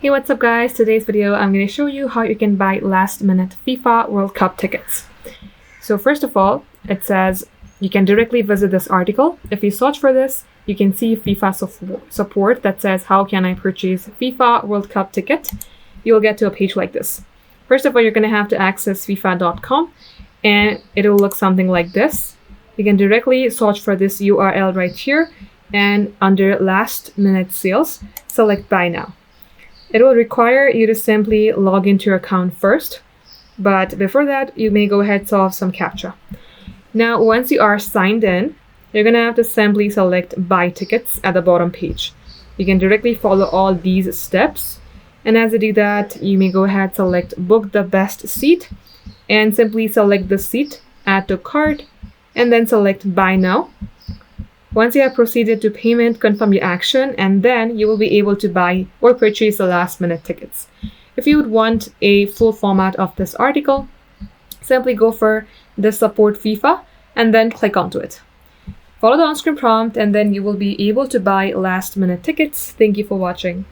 Hey, what's up guys? Today's video I'm going to show you how you can buy last minute FIFA World Cup tickets. So first of all, it says you can directly visit this article. If you search for this, you can see FIFA support that says how can I purchase FIFA World Cup ticket. You'll get to a page like this. First of all, you're going to have to access FIFA.com and it will look something like this. You can directly search for this URL right here and under last minute sales, select buy now. It will require you to simply log into your account first, but before that, you may go ahead and solve some CAPTCHA. Now, once you are signed in, you're going to have to simply select buy tickets at the bottom page. You can directly follow all these steps, and as you do that, you may go ahead and select book the best seat, and simply select the seat, add to cart, and then select buy now. Once you have proceeded to payment, confirm your action, and then you will be able to buy or purchase the last minute tickets. If you would want a full format of this article, simply go for the support FIFA and then click onto it. Follow the on-screen prompt and then you will be able to buy last minute tickets. Thank you for watching.